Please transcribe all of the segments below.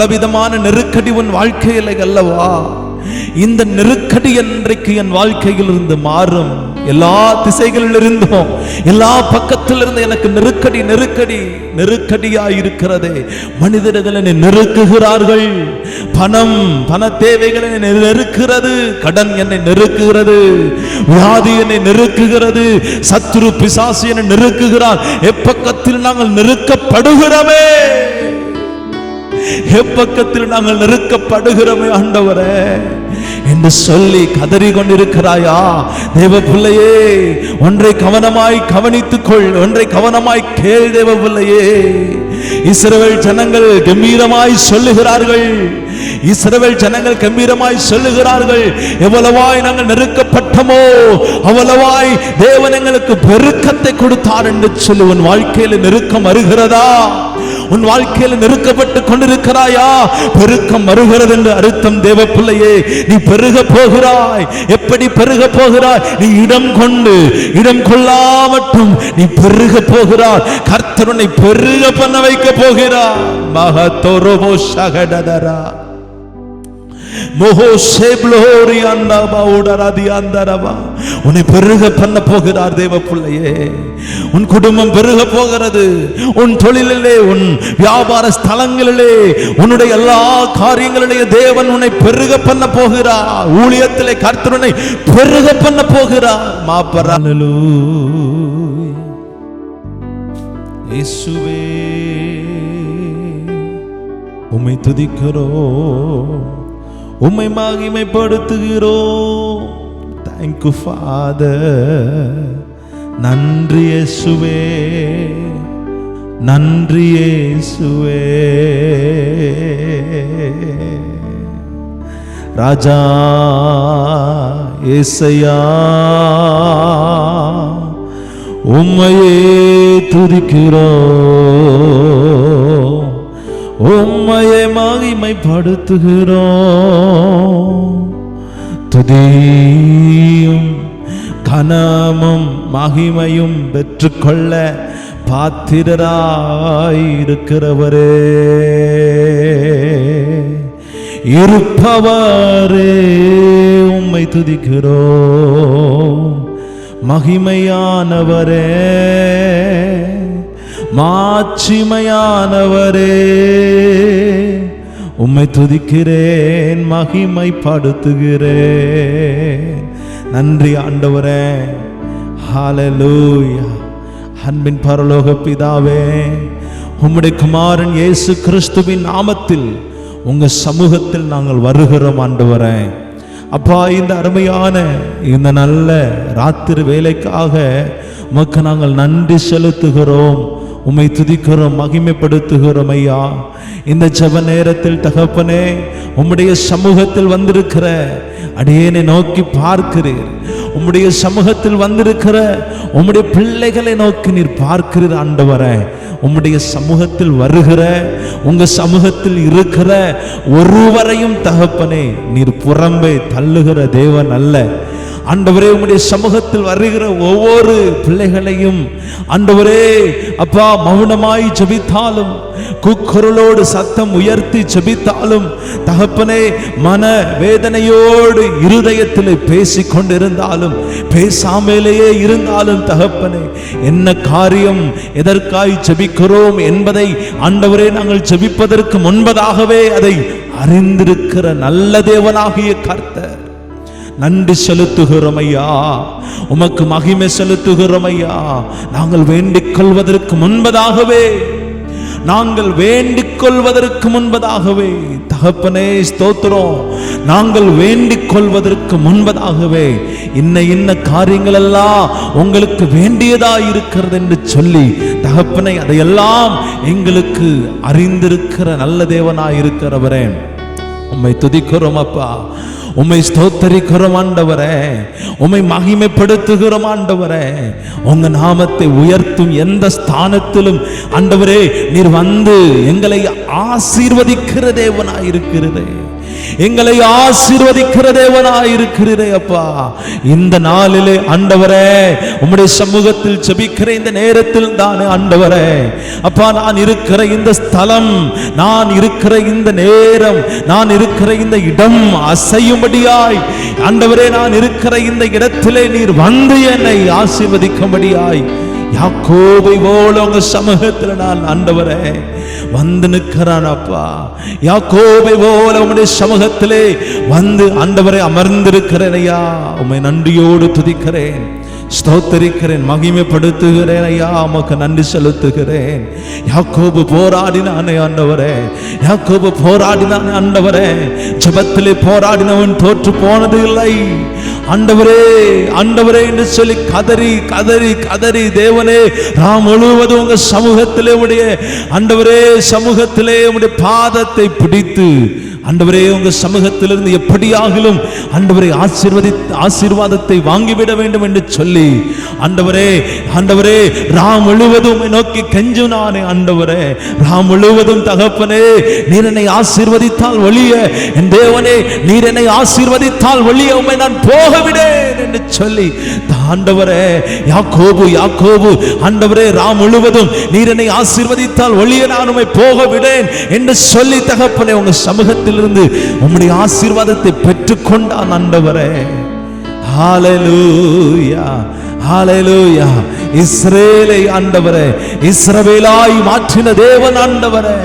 பலவிதமான நெருக்கடி உன் வாழ்க்கையில் அல்லவா? இந்த நெருக்கடி என்றைக்கு என் வாழ்க்கையில் இருந்து மாறும்? எல்லா திசைகளில் இருந்தும் எல்லா பக்கத்தில் இருந்து எனக்கு நெருக்கடி நெருக்கடி நெருக்கடியா இருக்கிறதே. மனிதர்கள் என்னை நெருக்குகிறார்கள். பண தேவைகள் என்னை நெருக்கிறது. கடன் என்னை நெருக்குகிறது. வியாதி என்னை நெருக்குகிறது. சத்துரு பிசாசு என்னை நெருக்குகிறார். எப்பக்கத்தில் நாங்கள் நெருக்கப்படுகிறோமே, எப்பக்கத்தில் நாங்கள் நெருக்கப்படுகிறோமே ஆண்டவரே என்று சொல்லி கதறி கொண்டிருக்கிறாயா? தேவ பிள்ளையே, ஒன்றை கவனமாய் கவனித்துக்கொள், ஒன்றை கவனமாய் கேள். தேவ பிள்ளையே, இஸ்ரவேல் ஜனங்கள் கம்பீரமாய் சொல்லுகிறார்கள். இஸ்ரவேல் ஜனங்கள் கம்பீரமாய் சொல்லுகிறார்கள், எவ்வளவாய் நாங்கள் நெருக்கப்பட்டமோ அவ்வளவாய் தேவன் எங்களுக்கு பெருக்கத்தை கொடுத்தார் என்று சொல்லி. உன் வாழ்க்கையில் நெருக்கம் வருகிறதா? உன் வாழ்க்கையில் நெருக்கப்பட்டு கொண்டிருக்கிறாயா? பெருக்கம் வருகிறது என்று அர்த்தம். தேவ பிள்ளையே, நீ பெருக போகிறாய். எப்படி பெருக போகிறாய்? நீ இடம் கொள்ளாமட்டும் நீ பெருக போகிறாய். கர்த்தர் உன்னை பெருக பண்ண வைக்க போகிறார். மகதோரோபோ ஷகடதரா உன்னை பெருக பண்ண போகிறார். தேவ பிள்ளையே, உன் குடும்பம் பெருக போகிறது. உன் தொழிலிலே, உன் வியாபார ஸ்தலங்களிலே, உன்னுடைய எல்லா காரியங்களிலே தேவன் உன்னை பெருக பண்ண போகிறார். ஊழியத்திலே கர்த்தர் உன்னை பெருக பண்ண போகிறார். இயேசுவே, உம்மை துதிக்கிறோம், உம்மை மகிமைப்படுத்துகிறோம். Thank you father. நன்றி இயேசுவே, நன்றி இயேசுவே. ராஜா இயேசையா, உம்மையே துதிக்கிறோம், உம்மையை மகிமைப்படுத்துகிறோம். துதியும் கனமும் மகிமையும் பெற்றுக்கொள்ள பாத்திரராயிருக்கிறவரே, இருப்பவரே, உம்மை துதிக்கிறோம். மகிமையானவரே, மாட்சிமையானவரே, உம்மை துதிக்கிறேன், மகிமைப்படுத்துகிறேன். நன்றி ஆண்டவரே. ஹல்லேலூயா. அன்பின் பரலோக பிதாவே, உம்முடைய குமாரன் இயேசு கிறிஸ்துவின் நாமத்தில் உங்க சமூகத்தில் நாங்கள் வருகிறோம் ஆண்டவரே. அப்பா, இந்த அருமையான இந்த நல்ல ராத்திரி வேலைக்காக உமக்கு நாங்கள் நன்றி செலுத்துகிறோம், உம்மை துதிக்கிறோம், மகிமைப்படுத்துகிறோம் ஐயா. இந்த ஜெப நேரத்தில் தகப்பனே, உம்முடைய சமூகத்தில் வந்திருக்கிற அடியேனை நோக்கி பார்க்கிறீர். உம்முடைய சமூகத்தில் வந்திருக்கிற உம்முடைய பிள்ளைகளை நோக்கி நீர் பார்க்கிறீர் ஆண்டவரே. உம்முடைய சமூகத்தில் வருகிற, உங்க சமூகத்தில் இருக்கிற ஒருவரையும் தகப்பனே நீர் புறம்பே தள்ளுகிற தேவன் அல்ல ஆண்டவரே. உம்முடைய சமூகத்தில் வருகிற ஒவ்வொரு பிள்ளைகளையும் ஆண்டவரே அப்பா, மௌனமாய் ஜெபித்தாலும், கூக்குரலோடு சத்தம் உயர்த்தி ஜெபித்தாலும் தகப்பனே, மன வேதனையோடு இருதயத்தில் பேசிக் கொண்டிருந்தாலும், பேசாமலேயே இருந்தாலும் தகப்பனே, என்ன காரியம், எதற்காய் ஜெபிக்கிறோம் என்பதை ஆண்டவரே நாங்கள் ஜெபிப்பதற்கு முன்பதாகவே அதை அறிந்திருக்கிற நல்ல தேவனாகிய கர்த்தர், நன்றி செலுத்துகிறோம் ஐயா. உமக்கு மகிமை செலுத்துகிறோம் ஐயா. நாங்கள் வேண்டிக் கொள்வதற்கு முன்பதாகவே, நாங்கள் வேண்டிக் கொள்வதற்கு முன்பதாகவே தகப்பனே ஸ்தோத்திரம். நாங்கள் வேண்டிக் கொள்வதற்கு முன்பதாகவே இன்ன காரியங்கள் எல்லாம் உங்களுக்கு வேண்டியதா இருக்கிறது என்று சொல்லி தகப்பனை அதையெல்லாம் எங்களுக்கு அறிந்திருக்கிற நல்ல தேவனாய் இருக்கிறவரே, உம்மை துதிக்கிறோம் அப்பா, உம்மை ஸ்தோத்தரிக்கிறோம் ஆண்டவரே, உம்மை மகிமைப்படுத்துகிறோம் ஆண்டவரே. உங்க நாமத்தை உயர்த்தும் எந்த ஸ்தானத்திலும் ஆண்டவரே நீர் வந்து எங்களை ஆசீர்வதிக்கிற தேவனாய் இருக்கிறதே. எங்களை ஆசீர்வதிக்கிற தேவனாயிருக்கிறீரே அப்பா. இந்த நாளிலே ஆண்டவரே உம்முடைய சமூகத்தில் ஜெபிக்கிற இந்த நேரத்தில் தானே ஆண்டவரே அப்பா, நான் இருக்கிற இந்த ஸ்தலம், நான் இருக்கிற இந்த நேரம், நான் இருக்கிற இந்த இடம் அசையும்படியாய் ஆண்டவரே, நான் இருக்கிற இந்த இடத்திலே நீர் வந்து என்னை ஆசீர்வதிக்கும்படியாய் யாக்கோபை போல உங்க சமூகத்தில் நான் ஆண்டவரே வந்து நிற்கிறான் அப்பா. யாக்கோபை போல உம்முடைய சமூகத்திலே வந்து ஆண்டவரே அமர்ந்திருக்கிறேன் ஐயா. உம்மை நன்றியோடு துதிக்கிறேன், ஸ்தோத்தரிக்கிறேன், மகிமைப்படுத்துகிறேன் ஐயா. உமக்கு நன்றி செலுத்துகிறேன். யாக்கோபு போராடினானே ஆண்டவரே, யாக்கோபு போராடினானே ஆண்டவரே. ஜெபத்திலே போராடினவன் தோற்று போனது இல்லை ஆண்டவரே, ஆண்டவரே என்று சொல்லி கதறி கதறி கதறி தேவனே நாம் முழுவதும் உங்க சமூகத்திலே உடைய ஆண்டவரே சமூகத்திலே உடைய பாதத்தை பிடித்து ஆண்டவரே உங்க சமூகத்திலிருந்து எப்படியாகிலும் ஆண்டவரை ஆசீர்வாதத்தை வாங்கிவிட வேண்டும் என்று சொல்லி ஆண்டவரே ஆண்டவரே ராம் முழுவதும் நோக்கி கெஞ்சினானே ஆண்டவரே. ராம் முழுவதும் தகப்பனே நீர் என்னை ஆசீர்வதித்தால் ஒழிய, என் தேவனே நீர் என்னை ஆசீர்வதித்தால் ஒழிய உம்மை நான் போகவிடேன் என்று சொல்லி ஆண்டவரே யாக்கோபு யாக்கோபு ஆண்டவரே ராம் முழுவதும் நீர் என்னை ஆசீர்வதித்தால் ஒழிய நான் உம்மை போகவிடேன் என்று சொல்லி தகப்பனே உங்க சமூகத்திலிருந்து உம்முடைய ஆசீர்வாதத்தை பெற்றுக்கொண்டான் ஆண்டவரே. ஹல்லேலூயா ஹல்லேலூயா. இஸ்ரவேலை ஆண்டவரே இஸ்ரவேலாய் மாற்றின தேவன் ஆண்டவரே.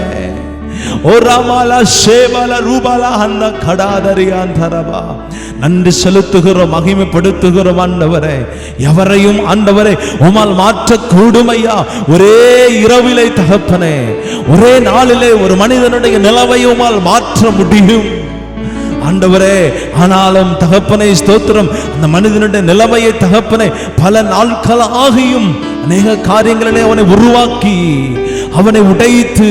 நன்றி செலுத்துகிறோம், மகிமைப்படுத்துகிறோம் ஆண்டவரே. எவரையும் ஆண்டவரே உம்மால் மாற்ற கூடுமையா. ஒரே இரவிலே தகப்பனே, ஒரே நாளிலே ஒரு மனிதனுடைய நிலவை உம்மால் மாற்ற முடியும் ஆண்டவரே. ஆனாலும் தகப்பனை ஸ்தோத்திரம், அந்த மனிதனுடைய நிலைமையை தகப்பனை பல நாட்கள் ஆகியும் அநேக காரியங்களிலே அவனை உருவாக்கி அவனை உடைத்து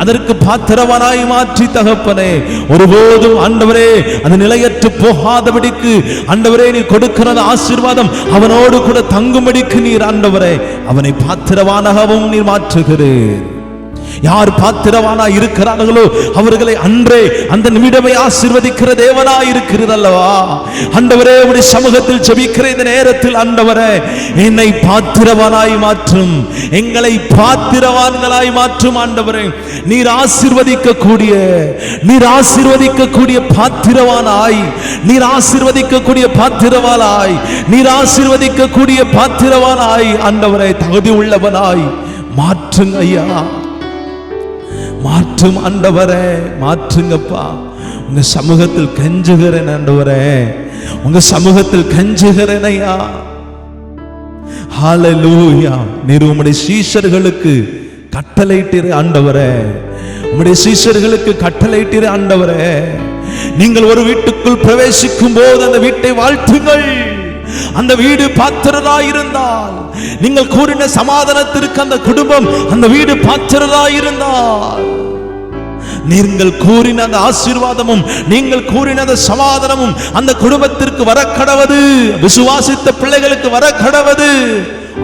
அதற்கு பாத்திரவனாய் மாற்றி தகப்பனே ஒருபோதும் ஆண்டவரே அந்த நிலையற்று போகாதபடிக்கு ஆண்டவரே நீ கொடுக்கிற ஆசீர்வாதம் அவனோடு கூட தங்கும்படிக்கு நீர் ஆண்டவரே அவனை பாத்திரவானாகவும் நீர் மாற்றுகிறீர். யார் பாத்திரவானா இருக்கிறார்களோ அவர்களை அன்றே அந்த நிமிடமே ஆசீர்வதிக்கிற தேவனா இருக்கிறது அல்லவா ஆண்டவரே. உம்முடைய சமூகத்தில் ஜெபிக்கிற இந்த நேரத்தில் ஆண்டவரே என்னை பாத்திரவானாய் மாற்றும், எங்களை பாத்திரவான்களாய் மாற்றும் ஆண்டவரே. நீர் ஆசீர்வதிக்கக்கூடிய பாத்திரவானாய், நீர் ஆசீர்வதிக்கக்கூடிய பாத்திரவானாய், நீர் ஆசீர்வதிக்கக்கூடிய பாத்திரவானாய் ஆண்டவரே தகுதி உள்ளவனாய் மாற்றுங்க ஐயா, மாற்றும் ஆண்டவரே, மாற்றுங்கப்பா. உங்க சமூகத்தில் கெஞ்சுகிறேன் ஆண்டவரே, உங்க சமூகத்தில் கெஞ்சுகிறேன் ஐயா. ஹல்லேலூயா. நீர் உம்முடைய சீஷர்களுக்கு கட்டளையிட்டீரே ஆண்டவரே, உம்முடைய சீஷர்களுக்கு கட்டளையிட்டீரே ஆண்டவரே. நீங்கள் ஒரு வீட்டுக்குள் பிரவேசிக்கும் போது அந்த வீட்டை வாழ்த்துங்கள். அந்த வீடு பாத்திரராயிருந்தால், நீங்கள் கூறின சமாதானத்திற்கு அந்த குடும்பம் அந்த வீடு பாத்திரராயிருந்தால், நீங்கள் கூறின அந்த ஆசீர்வாதமும் நீங்கள் கூறின அந்த சமாதானமும் அந்த குடும்பத்திற்கு வர கடவது, விசுவாசித்த பிள்ளைகளுக்கு வர கடவது.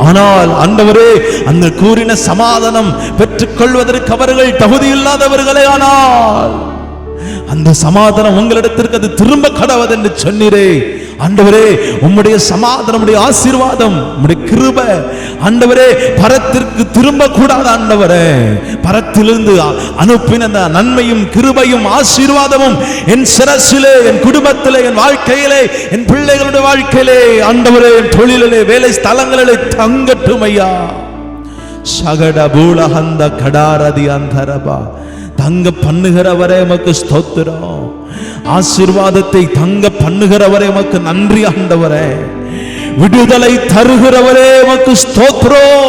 ஆனால் ஆண்டவரே அந்த கூறின சமாதானம் பெற்றுக்கொள்வதற்கு அவர்கள் தகுதி இல்லாதவர்களே. ஆனால் அந்த சமாதானம் உங்களிடத்திற்கு அது திரும்ப கடவது என்று சொன்னீரே ஆண்டவரே. உம்முடைய சமாதானம், உம்முடைய ஆசீர்வாதம், உம்முடைய கிருபை ஆண்டவரே பரத்திற்கு திரும்ப கூடாது ஆண்டவரே. பரத்திலிருந்து அனுப்பின அந்த நன்மையும் கிருபையும் ஆசீர்வாதமும் என் சிரசிலே, என் குடும்பத்திலே, என் வாழ்க்கையிலே, என் பிள்ளைகளுடைய வாழ்க்கையிலே ஆண்டவரே, என் தொழிலிலே, வேலை ஸ்தலங்களிலே தங்கட்டும் ஐயா. சகட பூலஹந்த கடாரதி அந்தரபா. தங்க பண்ணுகிறவரே உமக்கு ஸ்தோத்திரம். ஆசீர்வாதத்தை தங்க பண்ணுகிறவரே உமக்கு நன்றி ஆண்டவரே. விடுதலை தருகிறவரே உமக்கு ஸ்தோத்திரம்.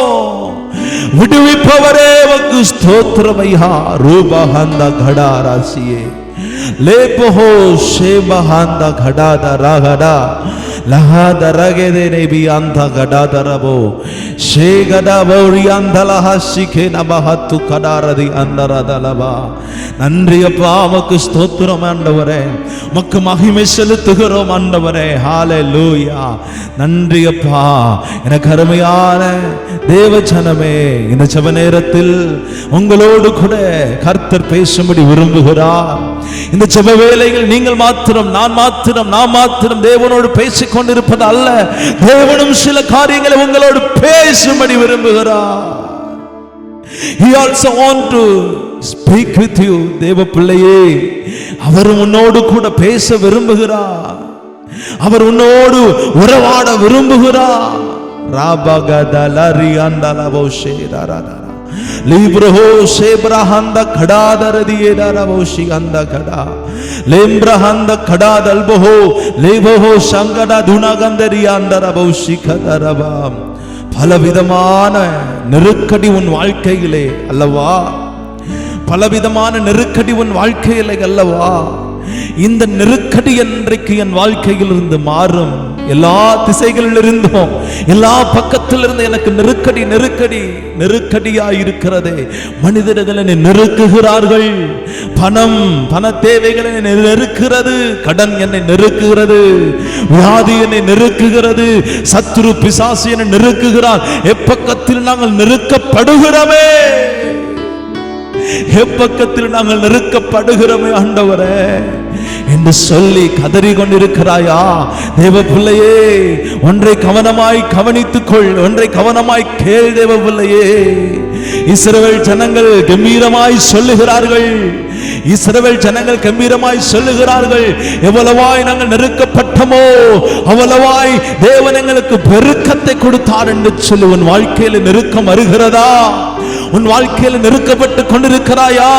விடுவிப்பவரே உமக்கு ஸ்தோத்திரம் ஐயா. ரூபஹந்த கடாராசியே லேபஹோ ஷேபஹந்த கடாத ரகடா லஹாத ரகேதே நேபி அந்த கடாதரபோ ஷேகடபௌரியாந்தலஹசிகே நபஹத்து கடாரதி அந்தரதலபா. நன்றி அப்பா, உமக்கு ஸ்தோத்திரம் ஆண்டவரே, உமக்கு மகிமை செலுத்துகிறோம் ஆண்டவரே. ஹல்லேலூயா. நன்றி அப்பா. எனக்கு அருமையான தேவ ஜனமே, இந்த ஜெப நேரத்தில் உங்களோடு கூட கர்த்தர் பேசும்படி விரும்புகிறார். இந்த ஜெப வேளையில் நீங்கள் மாத்திரம், நான் மாத்திரம், நாம் மாத்திரம் தேவனோடு பேசிக் கொண்டிருப்பது அல்ல, தேவனும் சில காரியங்களை உங்களோடு பேசும்படி விரும்புகிறார். He also want to speak with you. தேவ பிள்ளையே, அவர் உன்னோடு கூட பேச விரும்புகிறார். அவர் உன்னோடு உறவாட விரும்புகிறார். ராபகதலரி அண்டலவோஷே ரரரர லிப்ரஹோ ஷேப்ரஹந்த கடாதரதியே ரரவோஷி அந்த கடா லேம்ப்ரஹந்த கடாதல்பஹோ லேபஹோ சங்கட துனகந்தரி அண்டரவோஷி கதரவாம். பலவிதமான நெருக்கடி உன் வாழ்க்கையிலே அல்லவா, பலவிதமான நெருக்கடி உன் வாழ்க்கையிலே அல்லவா. இந்த நெருக்கடி என்றைக்கு என் வாழ்க்கையில் இருந்து மாறும், எல்லா திசைகளில் இருந்தும் எல்லா பக்கத்திலிருந்து எனக்கு நெருக்கடி நெருக்கடி நெருக்கடியாய் இருக்கிறதே. மனிதர்கள் என்னை நெருக்குகிறார்கள், பண தேவைகள் என்னை நெருக்கிறது, கடன் என்னை நெருக்குகிறது, வியாதி என்னை நெருக்குகிறது, சத்துரு பிசாசு என்னை நெருக்குகிறார். எப்பக்கத்தில் நாங்கள் நெருக்கப்படுகிறோமே, எப்பக்கத்தில் நாங்கள் நெருக்கப்படுகிறோமே ஆண்டவரே என்று சொல்லி கதறி கொண்டிருக்கிறாயா? தேவ பிள்ளையே, ஒன்றை கவனமாய் கவனித்துக்கொள், ஒன்றை கவனமாய் கேள். தேவ பிள்ளையே, இஸ்ரவேல் ஜனங்கள் கம்பீரமாய் சொல்லுகிறார்கள், இஸ்ரவேல் ஜனங்கள் கம்பீரமாய் சொல்லுகிறார்கள், எவ்வளவாய் நாங்கள் நெருக்கப்பட்டமோ அவ்வளவாய் தேவன் எங்களுக்கு பெருக்கத்தை கொடுத்தார் என்று சொல்லி. உன் வாழ்க்கையில் நெருக்கம் வருகிறதா? உன் வாழ்க்கையில் நெருக்கப்பட்டு கொண்டிருக்கிறாயா?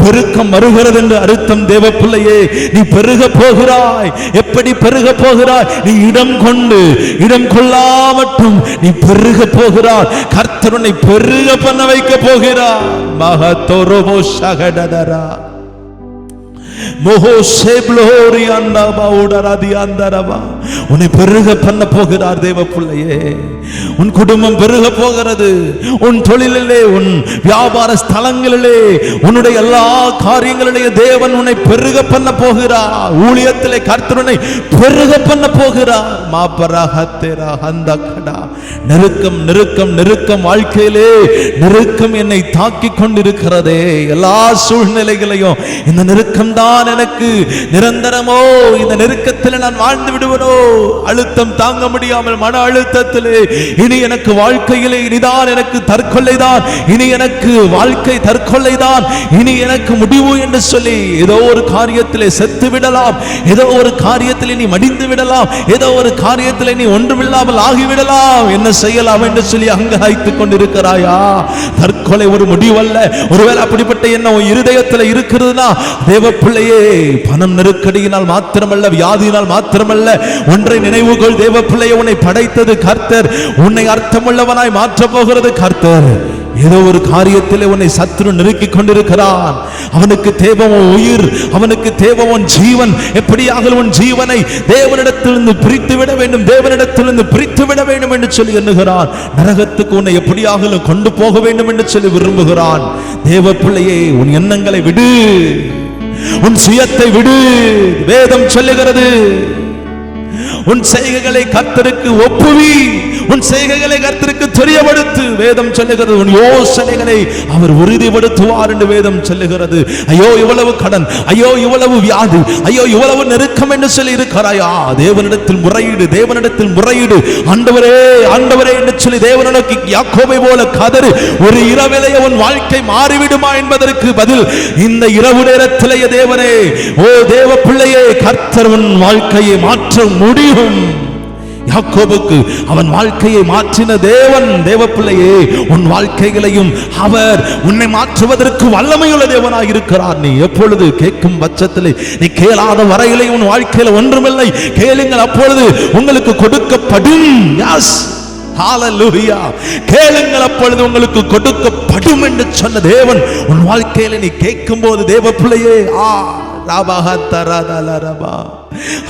பெருக்கம் வருகிறது என்று அர்த்தம். தேவ பிள்ளையே, நீ பெருக போகிறாய். எப்படி பெருக போகிறாய்? நீ இடம் கொண்டு இடம் கொள்ளாமட்டும் நீ பெருக போகிறாய். கர்த்தர் உன்னை பெருக பண்ண வைக்க போகிறார். மகதோரோபோ ஷகடதரா உன்னை பெருக பண்ண போகிறார் தேவ பிள்ளையே. உன் குடும்பம் பெருக போகிறது. உன் தொழிலிலே, உன் வியாபார ஸ்தலங்களிலே, உன்னுடைய எல்லா காரியங்களிலே தேவன் உன்னை பெருக பண்ண போகிறார். ஊழியத்திலே கர்த்தர் உன்னை பெருக பண்ண போகிறார். நெருக்கம் நெருக்கம் நெருக்கம் வாழ்க்கையிலே நெருக்கம் என்னை தாக்கி கொண்டிருக்கிறதே. எல்லா சூழ்நிலைகளையும் இந்த நெருக்கம் தான் எனக்கு நிரந்தரமோ, இந்த நெருக்கத்தில் நான் வாழ்ந்து விடுவனோ, அழுத்தம் தாங்க முடியாமல் மன அழுத்தத்திலே இனி எனக்கு வாழ்க்கையிலே இனிதான் எனக்கு தற்கொலைதான், இனி எனக்கு வாழ்க்கை தற்கொலைதான், இனி எனக்கு முடிவு என்று சொல்லி ஏதோ ஒரு காரியத்திலே செத்து விடலாம், ஏதோ ஒரு காரியத்திலே நீ மடிந்து விடலாம், ஏதோ ஒரு காரியத்திலே நீ ஒன்றுமில்லாமல் ஆகிவிடலாம். என்ன செய்யலாம் என்று சொல்லி அங்காய்த்துக் கொண்டிருக்கிறாயா? தற்கொலை ஒரு முடிவல்ல. ஒருவேளை அப்படிப்பட்ட எண்ணம் இருதயத்தில் இருக்கிறதுனா, தேவ பிள்ளையே, பணம் நெருக்கடியினால் மாத்திரமல்ல, வியாதியினால் மாத்திரமல்ல, ஒன்றை நினைவுகொள். தேவ பிள்ளையை, உன்னை படைத்தது கர்த்தர், உன்னை அர்த்தமுள்ளவனாய் மாற்ற போகிறது கர்த்தர். ஏதோ ஒரு காரியத்திலே உன்னை சத்துரு நெருக்கிக் கொண்டிருக்கிறான். அவனுக்கு தேவம் உயிர், அவனுக்கு தேவம் ஜீவன். எப்படியாக உன் ஜீவனை தேவனிடத்திலிருந்து பிரித்து விட வேண்டும், தேவனிடத்திலிருந்து பிரித்து விட வேண்டும் என்று சொல்லி எண்ணுகிறான். நரகத்துக்கு உன்னை எப்படியாக கொண்டு போக வேண்டும் என்று சொல்லி விரும்புகிறான். தேவ பிள்ளையே, உன் எண்ணங்களை விடு, உன் சுயத்தை விடு. வேதம் சொல்லுகிறது, உன் செய்கைகளை கர்த்தருக்கு ஒப்புவி, உன் செய்கைகளை கர்த்தருக்கு தெரியப்படுத்து. வேதம் சொல்லுகிறது, உன் யோசனைகளை அவர் உறுதிப்படுத்துவார் என்று வேதம் சொல்லுகிறது. ஐயோ இவ்வளவு கடன், ஐயோ இவ்வளவு வியாதி, ஐயோ இவ்வளவு நெருக்கம் என்று சொல்லி இருக்கிறாயா? தேவனிடத்தில் முறையீடு, தேவனிடத்தில் முறையீடு. ஆண்டவரே ஆண்டவரே என்று சொல்லி தேவனுக்கு யாக்கோபை போல கதறு. ஒரு இரவிலேயே உன் வாழ்க்கை மாறிவிடுமா என்பதற்கு பதில் இந்த இரவு நேரத்திலேயே தேவனே, ஓ தேவ பிள்ளையே, கர்த்தர் உன் வாழ்க்கையை மாற்ற முடியும். யாக்கோபுக்கு அவன் வாழ்க்கையை மாற்றின தேவன். தேவ பிள்ளையே, உன் வாழ்க்கைகளையும் அவர் உன்னை மாற்றுவதற்கு வல்லமையுள்ள தேவனாய் இருக்கிறார். நீ எப்பொழுது கேட்கும் பட்சத்திலே, நீ கேளாத வரையிலே உன் வாழ்க்கையில் ஒன்றுமில்லை. கேளுங்கள், அப்பொழுது உங்களுக்கு கொடுக்கப்படும். எஸ், ஹalleluya. கேளுங்கள், அப்பொழுது உங்களுக்கு கொடுக்கப்படும் என்று சொன்ன தேவன் உன் வாழ்க்கையில நீ கேட்கும் போது, தேவ பிள்ளையே,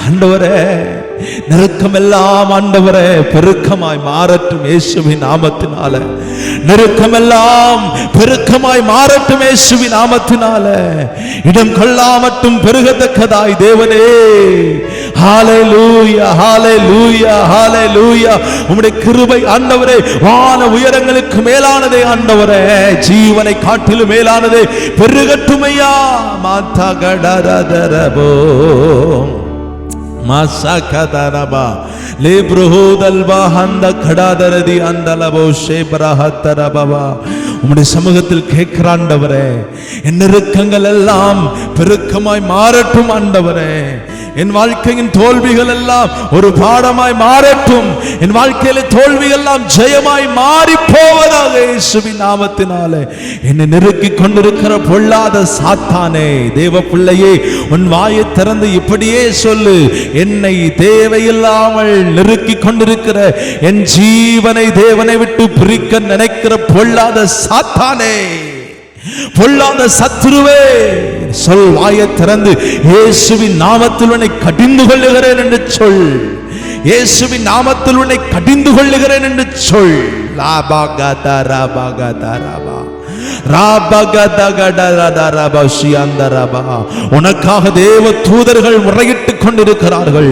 ஆண்டவரே, நெருக்கம் எல்லாம் ஆண்டவரே பெருக்கமாய் மாறட்டும் இயேசுவின் நாமத்தினால. நெருக்கம் எல்லாம் பெருக்கமாய் மாறட்டும் இயேசுவின் நாமத்தினால. இடம் கொள்ளாமட்டும் பெருகத்தக்கதாய் தேவனே ஹalleluya ஹalleluya ஹalleluya. உம்முடைய கிருபை ஆண்டவரே வான உயரங்களுக்கு மேலானதே ஆண்டவரே, ஜீவனை காட்டிலும் மேலானதே பெருகட்டுமையா. மாதா கடரதரபோ மாசகதரபா லேப்ரோதல்பா ஹந்த கடரதி அந்தலபோ ஷேப்ரஹதரபா. உம்முடைய சமூகத்தில் கேட்கிற ஆண்டவரே, என் நெருக்கங்கள் எல்லாம் பெருக்கமாய் மாறட்டும் ஆண்டவரே. என் வாழ்க்கையின் தோல்விகள் எல்லாம் ஒரு பாடமாய் மாறட்டும். என் வாழ்க்கையில தோல்விகள் எல்லாம் ஜெயமாய் மாறி போவதாக இயேசுவின் நாமத்தினாலே. என்னை நெருக்கி கொண்டிருக்கிற பொல்லாத சாத்தானே, தேவ பிள்ளையே, உன் வாயை திறந்து இப்படியே சொல்லு, என்னை தேவையில்லாமல் நெருக்கி கொண்டிருக்கிற என் ஜீவனை தேவனை விட்டு பிரிக்க நினைக்கிற பொல்லாத சாத்தானே, பொல்லாத சத்துருவே, சொல், வாயை திறந்து இயேசுவின் நாமத்தில் உன்னை கடிந்து கொள்ளுகிறேன் என்று சொல். இயேசுவின் நாமத்தில் உன்னை கடிந்து கொள்ளுகிறேன் என்று சொல். உனக்காக தேவ தூதர்கள் முறையிட்டுக் கொண்டிருக்கிறார்கள்.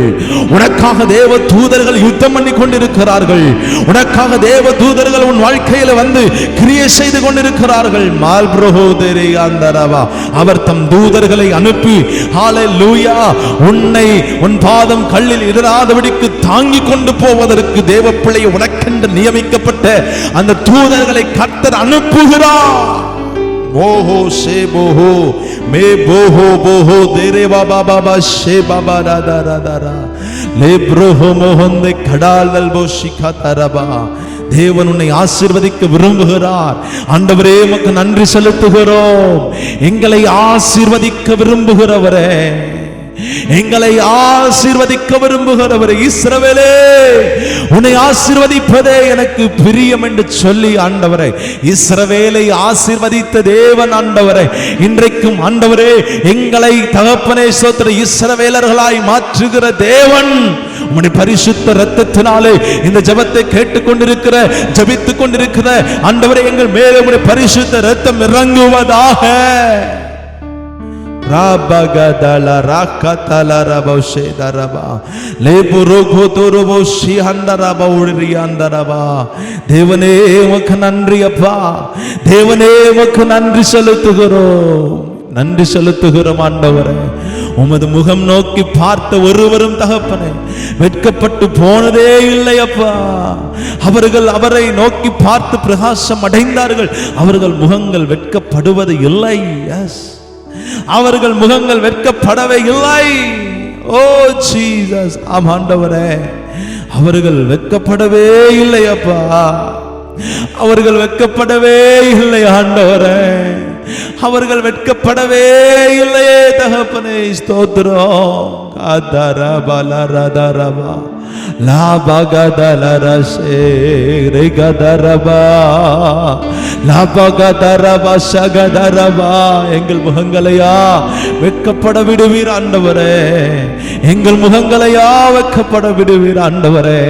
உனக்காக தேவ தூதர்கள் யுத்தம் பண்ணி கொண்டிருக்கிறார்கள். உனக்காக தேவ தூதர்கள் உன் வாழ்க்கையில வந்து கிரியை செய்து கொண்டிருக்கிறார்கள். அவர் தம் தூதர்களை அனுப்பி ஹalleluya உன்னை உன் பாதம் கல்லில் இடராதபடிக்கு தாங்கி கொண்டு போவதற்கு தேவ பிள்ளை உனக்கென்று நியமிக்கப்பட்ட அந்த தூதர்களை கர்த்தர் அனுப்புகிறார். मोहो से बोहो मे बोहो बोहो देरे बाबा बाबा शे बाबा दादा दादा रा ले ब्रोहो मोहंदे खडालल बो शिखा तरबा. தேவன் உன்னை ஆசீர்வதிக்க விரும்புகிறார். ஆண்டவரே, உமக்கு நன்றி செலுத்துகிறோம். எங்களை ஆசீர்வதிக்க விரும்புகிறவரே, எங்களை ஆசீர்வதிக்க விரும்புகிறவரே, இஸ்ரவேலே, உன்னை ஆசீர்வதிப்பதே எனக்கு பிரியம் என்று சொல்லி ஆண்டவரே, இஸ்ரவேலை ஆசீர்வதித்த தேவன் ஆண்டவரே, இன்றைக்கும் ஆண்டவரே எங்களை தகப்பனே ஸ்தோத்திர இஸ்ரவேலர்களாய் மாற்றுகிற தேவன், உம்முடைய பரிசுத்த இரத்தத்தினாலே இந்த ஜெபத்தை கேட்டுக்கொண்டிருக்கிற ஜெபித்துக் கொண்டிருக்கிற ஆண்டவரே, எங்கள் மேலே உம்முடைய பரிசுத்த இரத்தம் இறங்குவதாக. ராபகதல ராகதல ரபோஷே தரபா லேபுரோகோ தோரோபோஷி ஹந்தரபா உரியாந்தரபா. தேவனே, உமக்கு நன்றி அப்பா. தேவனே, உமக்கு நன்றி செலுத்துகிறோம். நன்றி செலுத்துகிறோம் ஆண்டவரே. உமது முகம் நோக்கி பார்த்த ஒருவரும் தகப்பனே வெட்கப்பட்டு போனதே இல்லை அப்பா. அவர்கள் அவரை நோக்கி பார்த்து பிரகாசம் அடைந்தார்கள். அவர்கள் முகங்கள் வெட்கப்படுவது இல்லை. எஸ், அவர்கள் முகங்கள் வெட்கப்படவே இல்லை. ஓ ஜீசஸ், ஆம் ஆண்டவரே, அவர்கள் வெட்கப்படவே இல்லை அப்பா. அவர்கள் வெட்கப்படவே இல்லை ஆண்டவரே. அவர்கள் வெட்கப்படவே இல்லையே தகப்பனே. ஸ்தோத்திரம். கதரபலரதரபா லாபகதலரசே ரெகதரபா லாபகதரபா சகதரபா. எங்கள் முகங்களையா வெட்கப்பட விடுவீர் ஆண்டவரே. எங்கள் முகங்களையா வெட்கப்பட விடுவீர் ஆண்டவரே.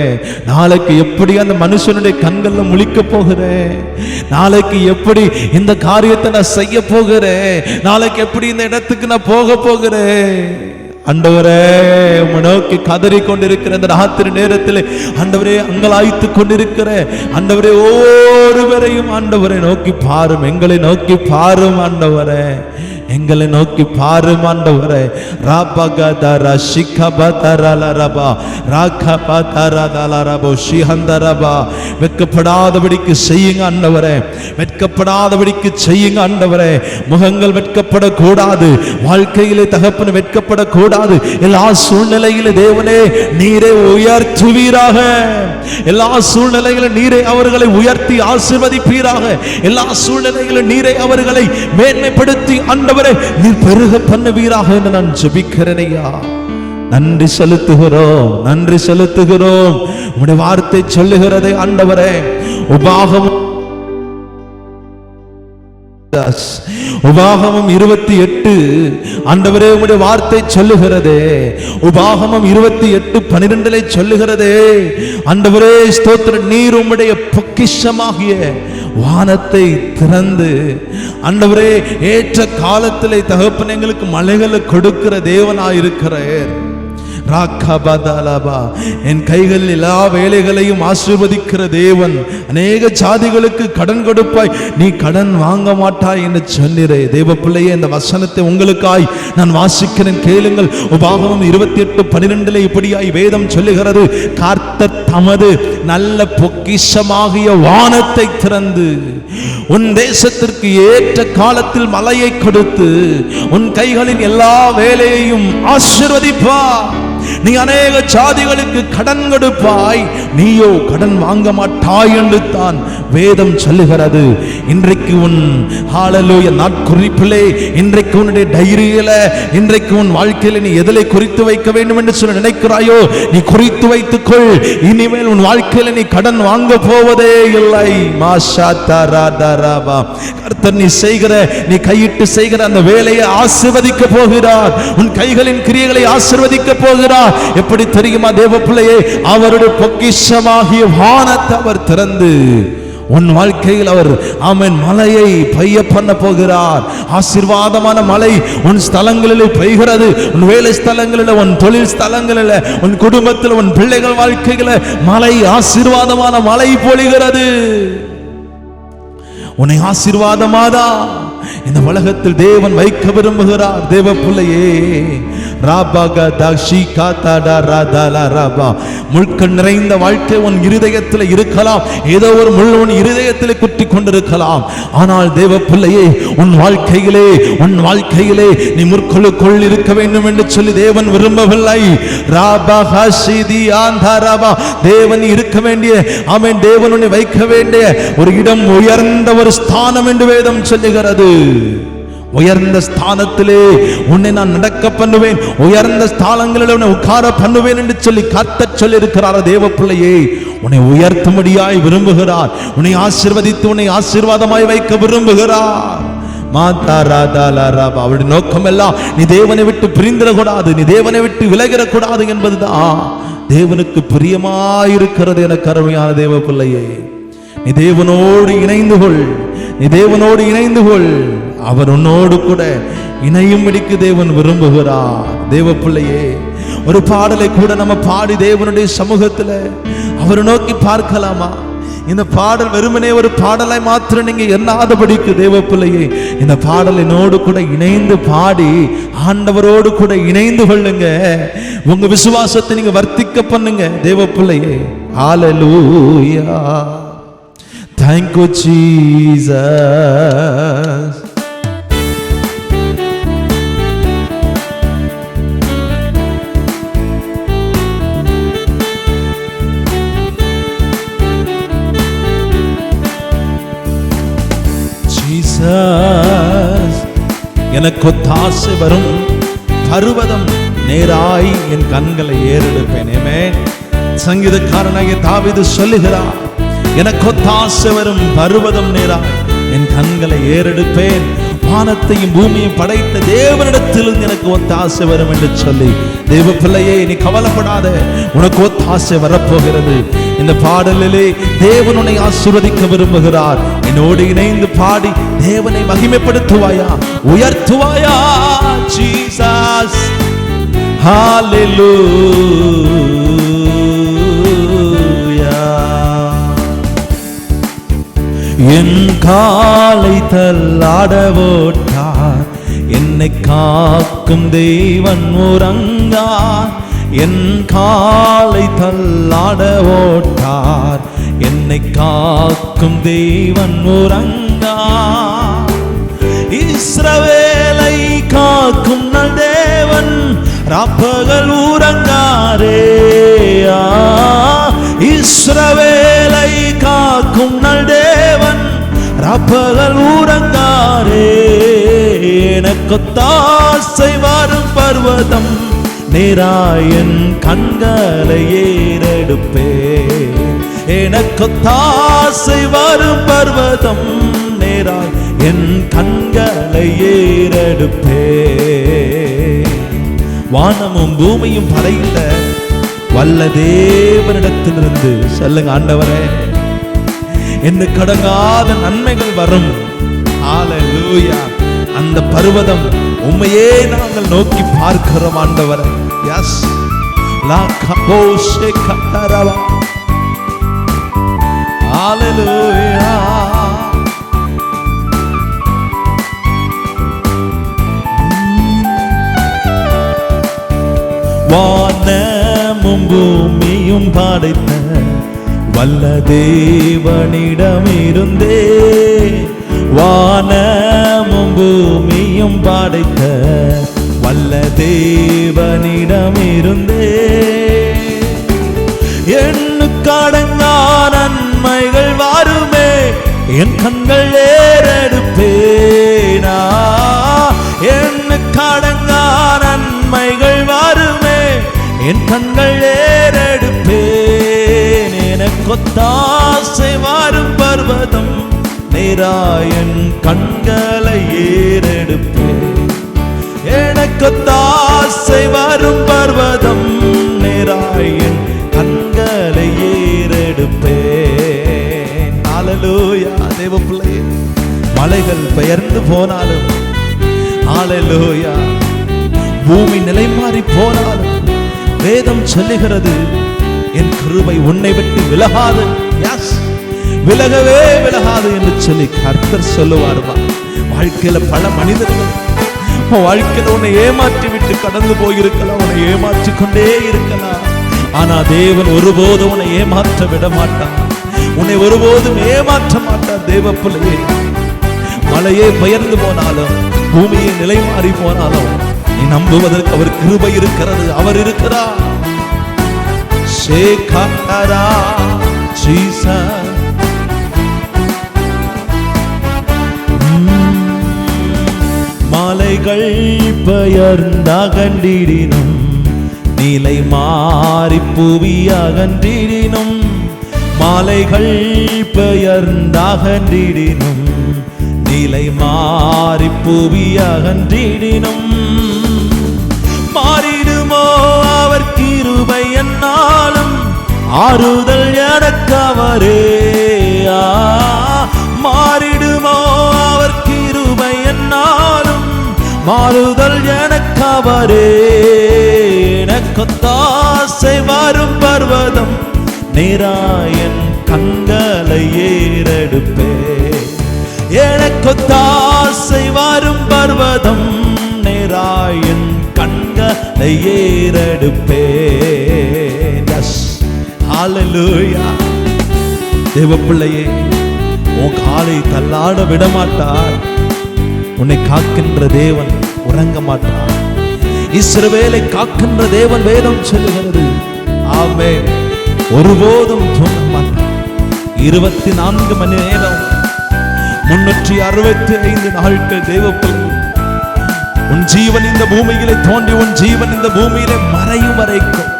நாளைக்கு எப்படி அந்த மனுஷனுடைய கண்கள்ல முழிக்க போகிறேன்? நாளைக்கு எப்படி இந்த காரியத்தை நான் செய்ய போகிறேன்? நாளைக்கு எப்படி இந்த இடத்துக்கு நான் போக போகிறேன்? ஆண்டவரே, உம்மை நோக்கி கதறி கொண்டிருக்கிற இந்த ராத்திரி நேரத்தில் ஆண்டவரே, அங்கலாய்த்து கொண்டிருக்கிற ஆண்டவரே, ஒருவரையும் ஆண்டவரை நோக்கி பாரும். எங்களை நோக்கி பாரும் ஆண்டவரே. எங்களை நோக்கி பாரும் ஆண்டவரே. ராபகதர சிகபதரலரபா ராகபதரதலரபோ ஷிஹந்தரபா. வெட்கப்படாதபடிக்கு செய்யுங்க ஆண்டவரே. வெட்கப்படாதபடிக்கு செய்யுங்க ஆண்டவரே. முகங்கள் வெட்கப்படக்கூடாது. வாழ்க்கையிலே தகப்பன் வெட்கப்படக்கூடாது. எல்லா சூழ்நிலையிலும் தேவனே நீரே உயர்த்துவீராக. எல்லா சூழ்நிலையிலும் நீரே அவர்களை உயர்த்தி ஆசீர்வதிப்பீராக. எல்லா சூழ்நிலையிலும் நீரே அவர்களை மேன்மைப்படுத்தி ஆண்டவரே நீர் பெருக பண்ணுவீராக என்று நான் ஜெபிக்கிறேன் ஐயா. நன்றி செலுத்துகிறோம், நன்றி செலுத்துகிறோம். உம்முடைய வார்த்தை சொல்லுகிறதே ஆண்டவரே. உபாகமம் 28 ஆண்டவரே உம்முடைய வார்த்தை சொல்லுகிறதே. உபாகமம் 28:12 சொல்லுகிறதே ஆண்டவரே ஸ்தோத்திரம். நீர் உம்முடைய பொக்கிஷமாகிய வானத்தை திறந்து ஆண்டவரே ஏற்ற காலத்திலே தகப்பன் எங்களுக்கு மழைகளை கொடுக்கிற தேவனாயிருக்கிறார். ராக்கபதலபா, என் கைகளில் எல்லா வேலைகளையும் ஆசீர்வதிக்கிற தேவன், அநேக ஜாதிகளுக்கு கடன் கொடுப்பாய், நீ கடன் வாங்க மாட்டாய் என்று சொன்னீரே. தேவ பிள்ளையே, இந்த வசனத்தை உங்களுக்காய் நான் வாசிக்கிறேன், கேளுங்கள். உபாகமம் 28:12 இப்படியாய் வேதம் சொல்லுகிறது, கர்த்தர் தமது நல்ல பொக்கிஷமாகிய வானத்தை திறந்து உன் தேசத்திற்கு ஏற்ற காலத்தில் மழையை கொடுத்து உன் கைகளின் எல்லா வேலையையும் ஆசீர்வதிப்பார். நீ அநேக ஜாதிகளுக்கு கடன் கொடுப்பாய், நீயோ கடன் வாங்க மாட்டாய் என்று தான் வேதம் சொல்லுகிறது. இன்றைக்கு உன் ஹalleluya நாட்குறிப்பிலே, இன்றைக்கு உன்னுடைய டைரியில, இன்றைக்கு உன் வாழ்க்கையில நீ எதிலே குறித்து வைக்க வேண்டும் என்று சொல்லி நினைக்கிறாயோ, நீ குறித்து வைத்துக்கொள். இனிமேல் உன் வாழ்க்கையில நீ கடன் வாங்க போவதே இல்லை. மாஷாத்தராதரபா, கர்த்தர் நீ கையிட்டு செய்கிற அந்த வேலையை ஆசீர்வதிக்க போகிறார். உன் கைகளின் கிரியைகளை ஆசீர்வதிக்க போகிறார். எப்படி தெரியுமா தேவ பிள்ளையே, அவருடைய பொக்கிஷமாகிய வானத்தை அவர் திறந்து உன் வாழ்க்கையில் அவர் ஆமென் மலையை பெய்ய பண்ண போகிறார். ஆசீர்வாதமான மலை உன் ஸ்தலங்களில் பெய்கிறது. உன் வேலை ஸ்தலங்களில், உன் தொழில் ஸ்தலங்களில், உன் குடும்பத்தில், உன் பிள்ளைகள் வாழ்க்கையில் மலை, ஆசீர்வாதமான மலை பொழிகிறது. உன்னை ஆசீர்வாதமாதா இந்த உலகத்தில் தேவன் வைக்க விரும்புகிறார். தேவ பிள்ளையே, முள்கள் நிறைந்த வாழ்க்கை உன் இருதயத்தில் இருக்கலாம். ஏதோ ஒரு முள் உன் இருதயத்தில் குத்தி கொண்டிருக்கலாம். ஆனால் தேவ பிள்ளையே, உன் வாழ்க்கையிலே நீ முற்களுக்குள் இருக்க வேண்டும் என்று சொல்லி தேவன் விரும்பவில்லை. தேவன் இருக்க வேண்டிய, ஆமென், தேவன் உன்னை வைக்க வேண்டிய ஒரு இடம் உயர்ந்த ஒரு ஸ்தானம் என்று வேதம் சொல்லுகிறது. உயர்ந்த ஸ்தானத்திலே உன்னை நான் நடக்க பண்ணுவேன், உயர்ந்த ஸ்தானங்களில் உன்னை உட்கார பண்ணுவேன் என்று சொல்லி கர்த்தர் சொல்லி இருக்கிறார். தேவ பிள்ளையே, உன்னை உயர்த்தும்படியாய் விரும்புகிறார். உன்னை ஆசீர்வதித்து உன்னை ஆசீர்வாதமாய் வைக்க விரும்புகிறார். அவருடைய நோக்கம் எல்லாம் நீ தேவனை விட்டு பிரிந்திடக்கூடாது, நீ தேவனை விட்டு விலகிடக்கூடாது என்பதுதான் தேவனுக்கு பிரியமாயிருக்கிறது. என கருமையான தேவ பிள்ளையே, நீ தேவனோடு இணைந்து கொள், நீ தேவனோடு இணைந்து கொள். அவர் உன்னோடு கூட இணையும்படிக்கு தேவன் விரும்புகிறார். தேவ பிள்ளையே, ஒரு பாடலை கூட நம்ம பாடி தேவனுடைய சமூகத்தில் அவரை நோக்கி பார்க்கலாமா? இந்த பாடல் வெறுமனே ஒரு பாடலாய் மாத்திரம் நீங்க எண்ணாதபடிக்கு தேவ பிள்ளையே, இந்த பாடலினோடு கூட இணைந்து பாடி ஆண்டவரோடு கூட இணைந்து கொள்ளுங்க. உங்க விசுவாசத்தை நீங்க வர்த்திக்க பண்ணுங்க. தேவ பிள்ளையே, ஹalleluya, thank you Jesus. எனக்கு ஒத்தாசை வரும் பர்வதம் நேராய் என் கண்களை ஏறெடுப்பேன். ஆமென். சங்கீதக்காரனாகிய தாவீது சொல்லுகிறார், எனக்கு ஒத்தாசை வரும் பர்வதம் நேராய் என் கண்களை ஏறெடுப்பேன். வானத்தையும் பூமியையும் படைத்த தேவனிடத்திலிருந்து எனக்கு ஒத்தாசை வரும் என்று சொல்லி, தேவ பிள்ளையே, நீ கவலைப்படாத, உனக்கு ஒத்தாசை வரப்போகிறது. இந்த பாடலிலே தேவன் உன்னை ஆசீர்வதிக்க விரும்புகிறார். என்னோடு இணைந்து பாடி தேவனை மகிமைப்படுத்துவாயா, உயர்த்துவாயா? ஜீசஸ், ஹalleluya. என் காலை தள்ளாட ஓட்டார், என்னை காக்கும் தேவன் உறங்கார். என் காலை தள்ளாட ஓட்டார், என்னை காக்கும் தேவன் உறங்கார். இஸ்ரவேலை காக்கும் நல் தேவன் ராப்பகல் உறங்காரே. இஸ்ரவேலை காக்கும் நல் தேவன் ராப்பகல் உறங்காரே. எனக்கு ஒத்தாசை வரும் பர்வதம் நேராயன் கண்களை ஏறெடுப்பே. எனக்கு ஒத்தாசை வரும் பர்வதம் நேராய் என் கண்களை ஏறெடுப்பே. வானமும் பூமியும் படைத்த வல்ல தேவனிடத்திலிருந்து சொல்லுங்க, ஆண்டவரே, எனக்கு கடங்காத நன்மைகள் வரும். ஹalleluya. அந்த பர்வதம் உம்மையே நாங்கள் நோக்கி பார்க்கிறோம் ஆண்டவரே. எஸ், லாகபோஷே கதரவா. ஹalleluya. வானமும் பூமியும் படைத்த வல்ல தேவனிடமிருந்தே, வானமும் பூமியும் படைத்த வல்ல தேவனிடமிருந்தே, எண்ணுக்கடங்கா நன்மைகள் வாருமே என் கண்கள் ஏறெடுப்பேனா, எண்ணுக்கடங்கா நன்மைகள் வாருமே என் கண்கள் ஏறெடுப்பேன். எனக்கொத்தாசை வாரும் பர்வதம் நேராயன் கண்களை ஏறெடுப்பேன். எனக்கொத்தாசை வரும் பர்வதம் நேராயன் கண்களை ஏறெடுப்பேன். ஹalleluya. தேவ பிள்ளையே, மலைகள் பெயர்ந்து போனாலும், ஹalleluya, பூமி நிலை மாறி போனாலும், வேதம் சொல்லுகிறது என் கிருபை உன்னை விட்டு விலகாது, விலகவே விலகாது என்று சொல்லி கர்த்தர் சொல்லுவார்வா. வாழ்க்கையில பல மனிதர்கள் வாழ்க்கையில உன்னை ஏமாற்றி விட்டு கடந்து போயிருக்கலாம், உன்னை ஏமாற்றிக் கொண்டே இருக்கலாம். ஆனா தேவன் ஒருபோதும் உன்னை ஏமாற்ற விட மாட்டார், உன்னை ஒருபோதும் ஏமாற்ற மாட்டார். தேவ பிள்ளையே, மலையே பெயர்ந்து போனாலும், பூமியை நிலை மாறி போனாலும், நீ நம்புவதற்கு அவர் கிருபை இருக்கிறது, அவர் இருக்கிறார். சேகரா ஜீசஸ். மலைகள் பெயர்ந்தகன்றிடினும், நிலை மாறி புவி அகன்றிடினும், மலைகள் பெயர்ந்தகன்றிடினும், நிலை மாறி புவி அகன்றிடினும், மாறிடுமோ அவர் கிருபை என்னாலும், ஆறுதல் எனக்கவரே. மாறிடுமோ அவர் கிருபை என்னாலும், மாறுதல் எனக்கவரே. எனக்கொத்தாசை வரும் பர்வதம் நேராயன் கண்களை ஏறெடுப்பே. எனக்கொத்தாசை வரும் பர்வதம் நேராயன் கண்களை ஏறெடுப்பே. ஹalleluya. தேவ பிள்ளையே, உன் காலை தள்ளாட விடமாட்டார். உன்னை காக்கின்ற தேவன் உறங்க மாட்டார். இஸ்ரவேலை காக்கின்ற தேவன் வேதம் சொல்லுகிறது. ஆமென். ஒருபோதும் தூங்க மாட்டார். 24 மணி நேரம் 365 நாட்கள் தேவ பிள்ளை, உன் ஜீவன் இந்த பூமியிலே தோன்றி உன் ஜீவன் இந்த பூமியிலே மறையும் வரைக்கும்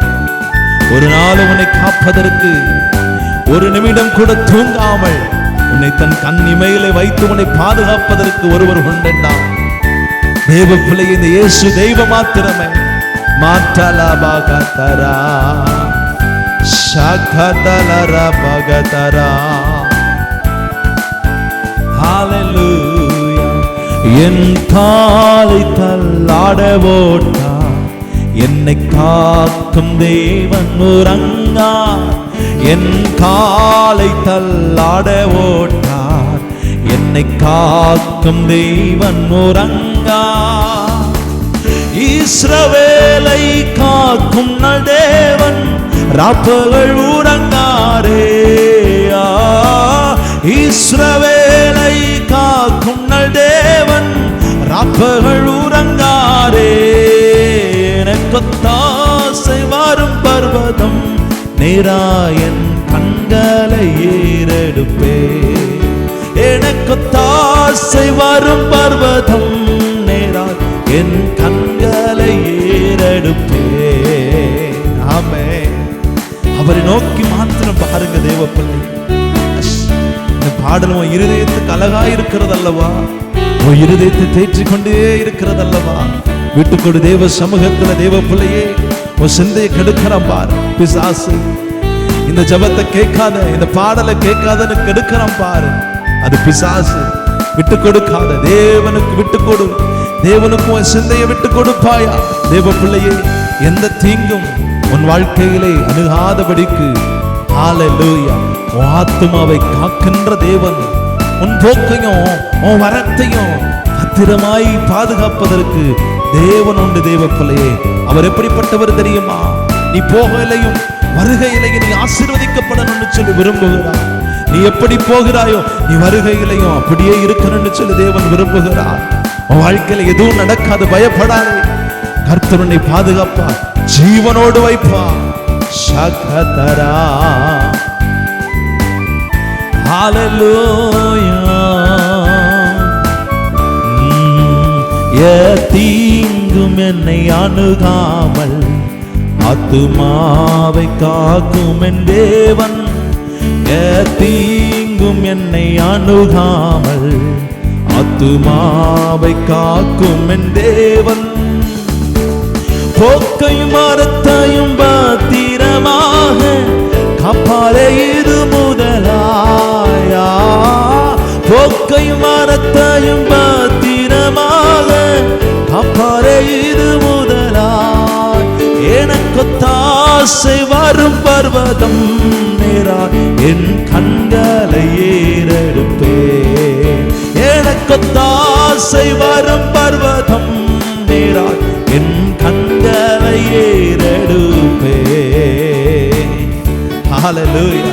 ஒரு நாள் உன்னை காப்பதற்கு ஒரு நிமிடம் கூட தூங்காமல் உன்னை தன் கண் இமையிலே வைத்து உன்னை பாதுகாப்பதற்கு ஒருவர் உண்டென்றார். தேவ பிள்ளை, இந்த இயேசு தெய்வ மாத்திரமே. மாற்றலா பகதரா ஷகதலரா பகதரா. ஹalleluya. என் காலை தள்ளாட ஓட்டார், என்னை காக்கும் தேவன் உறங்கார். என் காலை தள்ளாட ஓட்டார், என்னை காக்கும் தேவன் உறங்கார். இஸ்ரவேலை காக்கும் தேவன் ராப்பகல் உறங்காரே. இஸ்ரவேலை காக்கும் தேவன் ராப்பகல் உறங்காரே. எனக்கொத்தாசை வரும் பர்வதம் நேராயன் கண்களை ஏறெடுப்பே. எனக்கொத்தாசை வரும் பர்வதம் நேராய் என் கண்களை ஏறெடுப்பே. ஆமென். அவரை நோக்கி மாத்திரம் பாருங்க தேவ பிள்ளை. இந்த பாடல் உன் இருதயத்துக்கு அழகா இருக்கிறது அல்லவா, உன் இருதயத்தை தேற்றிக் கொண்டே இருக்கிறது அல்லவா. விட்டுக்கொடு தேவ சமூகத்துல. தேவ பிள்ளையே, உன் சிந்தையை கெடுக்கிறான் பாரு பிசாசு. இந்த ஜபத்தை கேட்காத, இந்த பாடலை கேட்காதன்னு கெடுக்கிறான் பாரு, அது பிசாசு. விட்டு கொடுக்காத, தேவனுக்கு விட்டு கொடு. தேவனுக்கு உன் சிந்தையை விட்டு கொடுப்பாயா? தேவ பிள்ளையே, எந்த தீங்கும் உன் வாழ்க்கையிலே அணுகாதபடிக்கு ஹல்லேலூயா உன் ஆத்துமாவை காக்கின்ற தேவன் உன் போக்கையும் உன் வரத்தையும் பத்திரமாய் பாதுகாப்பதற்கு தேவன் உண்டு. தேவ பிள்ளையே, அவர் எப்படிப்பட்டவர் தெரியுமா? நீ போகையிலையும் வருகையிலையும் நீ ஆசீர்வதிக்கப்படணும்னு சொல்லி விரும்புகிறார். நீ எப்படி போகிறாயோ நீ வருகையிலையும் அப்படியே இருக்கணும்னு சொல்லி தேவன் விரும்புகிறார். உன் வாழ்க்கையில எதுவும் நடக்காது, பயப்படாதே. கர்த்தர் உன்னை பாதுகாப்பார், ஜீவனோடு வைப்பார். சகதரா ஹல்லேலூயா. தீங்கும் என்னை அணுகாமல் ஆத்துமாவை காக்கும் என் தேவன். தீங்கும் என்னை அணுகாமல் ஆத்துமாவை காக்கும் என் தேவன். போக்கையும் மரத்தையும் பத்திரமாக காப்பாரே இது முதலாயா. போக்கையும் மரத்தையும் பத்திரமாக காப்பாரே இது முதலாய். எனக்கு தாசை வரும் பர்வதம் நேராய் என் கண்களை ஏறெடுப்பே. எனக்கு தாசை வரும் பர்வதம் நேராய் என் கண்களை ஏறெடுப்பே. ஹல்லேலூயா.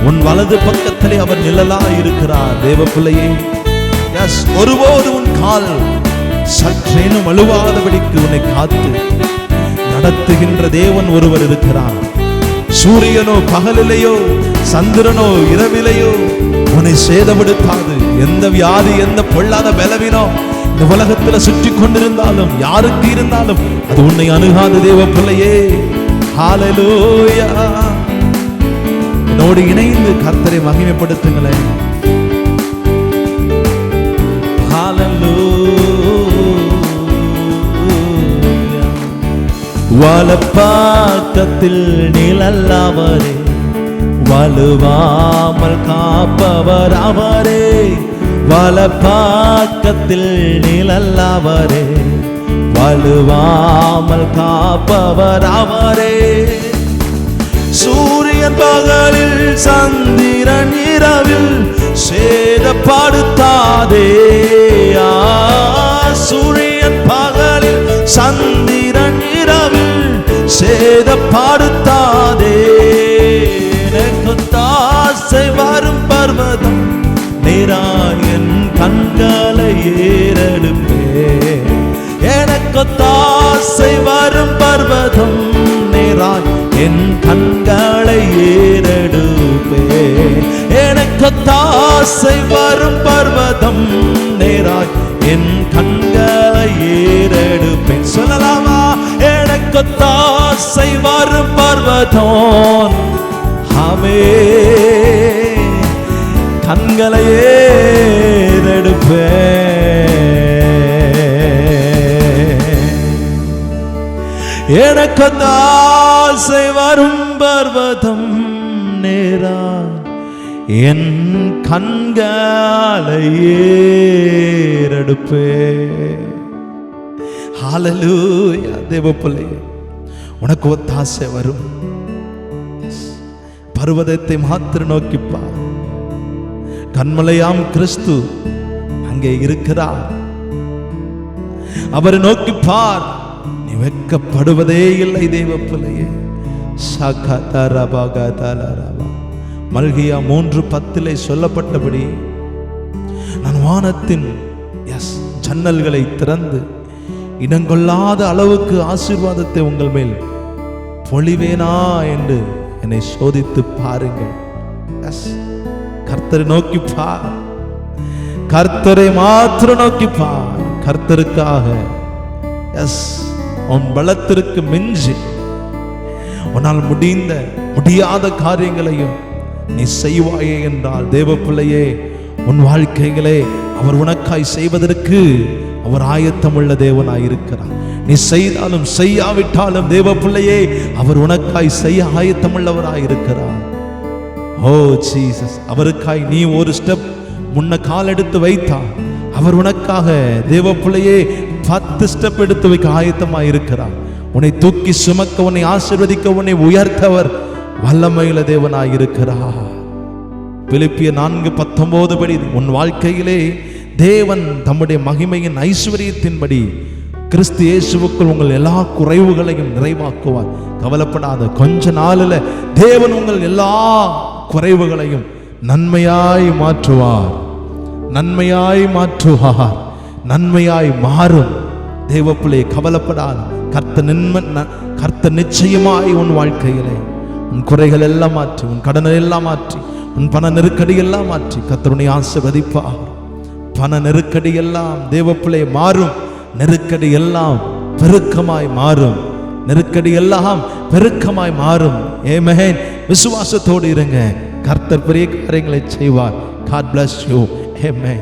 உன் வலது பக்கத்திலே அவர் நிழலாய் இருக்கிறார். தேவ பிள்ளையே, எஸ், ஒருபோது உன் கால் சற்றேனும் வலுவாதபடிக்கு உன்னை காத்து நடத்துகின்ற தேவன் ஒருவர் இருக்கிறார். சூரியனோ பகலிலேயோ சந்திரனோ இரவிலேயோ உன்னை சேதப்படுத்தாது. எந்த வியாதி எந்த பொல்லாத பலவீனோ இந்த உலகத்தில் சுற்றி கொண்டிருந்தாலும் யாருக்கு இருந்தாலும் அது உன்னை அணுகாத தேவ பிள்ளையே. ஹல்லேலூயா. என்னோடு இணைந்து கர்த்தரை மகிமைப்படுத்துங்களேன். வலப்பக்கத்தில் நிழல் அவரே, வலுவாமல் காப்பவர் அவரே. வலப்பக்கத்தில் நிழல் அவரே, வலுவாமல் காப்பவர் அவரே. சூரியன் பகலில் சந்திரன் இரவில் சேதப்படுத்தாதே. சூரியன் பகலில் சந்திரன் இரவில் சேதப்படுத்தாதே. எனக்கு தாசை வரும் பர்வதம் நேராய் என் கண்களை ஏறெடுப்பே. எனக்கு தாசை வரும் பர்வதம் நேராய் என் கண்களை ஏறெடுப்பே. எனக்கு தாசை வரும் பர்வதம் நேராய் என் கண்களை ஏறெடுப்பேன். சொல்லலாமா? எனக்கு தாசை வரும் பர்வதம் ஆமே கண்களை ஏறெடுப்பேன். எனக்கு தாசை வரும் பர்வதம் நேராய் என் கண்களை ஏறெடுப்பேன். ஹல்லேலூயா. தேவ பிள்ளையே, உனக்கு ஒத்தாசை வரும். பர்வதத்தை மாத்திரம் நோக்கிப்பார். கண்மலையாம் கிறிஸ்து அங்கே இருக்கிறார். அவரை நோக்கிப்பார், நீ வெட்கப்படுவதே இல்லை. தேவ பிள்ளையே, மல்கியா 3:10 சொல்லப்பட்டபடி நான் வானத்தின் ஜன்னல்களை திறந்து இடங்கொள்ளாத அளவுக்கு ஆசீர்வாதத்தை உங்கள் மேல் பொழிவேனா என்று என்னை சோதித்து பாருங்கள். கர்த்தரை நோக்கி பார், கர்த்தரை மாத்திரம் நோக்கி பார். கர்த்தருக்காக உன் பலத்திற்கு மிஞ்சி உன்னால் முடியாத காரியங்களையும் நீ செய்வாயே என்றால் தேவ பிள்ளையே, உன் வாழ்க்கைகளே அவர் உனக்காய் செய்வதற்கு அவர் ஆயத்தமுள்ள தேவனாய் இருக்கிறார். நீ செய்தாலும் செய்யாவிட்டாலும் தேவ பிள்ளையே அவர் உனக்காய் செய்ய ஆயத்தமுள்ளவராய் இருக்கிறார். ஓ ஜீசஸ், அவருக்காய் நீ ஒரு ஸ்டெப் முன்ன கால் எடுத்து வைத்தார். அவர் உனக்காக தேவ பிள்ளையே 10 ஸ்டெப் எடுத்து வைக்க ஆயத்தமாய் இருக்கிறார். உன்னை தூக்கி சுமக்க, உன்னை ஆசீர்வதிக்க, உன்னை உயர்த்தவர் வல்லமையுள்ள தேவனாய் இருக்கிறார். பிலிப்பியர் 4:19 படி உன் வாழ்க்கையிலே தேவன் தம்முடைய மகிமையின் ஐஸ்வரியத்தின்படி கிறிஸ்து இயேசுவுக்குள் உங்கள் எல்லா குறைவுகளையும் நிறைவாக்குவார். கவலைப்படாத, கொஞ்ச நாளில் தேவன் உங்கள் எல்லா குறைவுகளையும் நன்மையாய் மாற்றுவார், நன்மையாய் மாற்றுவார், நன்மையாய் மாறும். தேவப்பிள்ளை கவலைப்படாத, கர்த்தர் நிச்சயமாய் உன் வாழ்க்கையிலே உன் குறைகள் எல்லாம் மாற்றி, உன் கடனை எல்லாம் மாற்றி, உன் பண நெருக்கடி எல்லாம் மாற்றி கர்த்தருடைய ஆசீர்வதிப்பார். பண நெருக்கடி எல்லாம் தேவப்பிள்ளை மாறும், நெருக்கடி எல்லாம் பெருக்கமாய் மாறும், நெருக்கடி எல்லாம் பெருக்கமாய் மாறும். ஆமென். விசுவாசத்தோடு இருங்க, கர்த்தர் பெரிய காரியங்களை செய்வார். God bless you. Amen.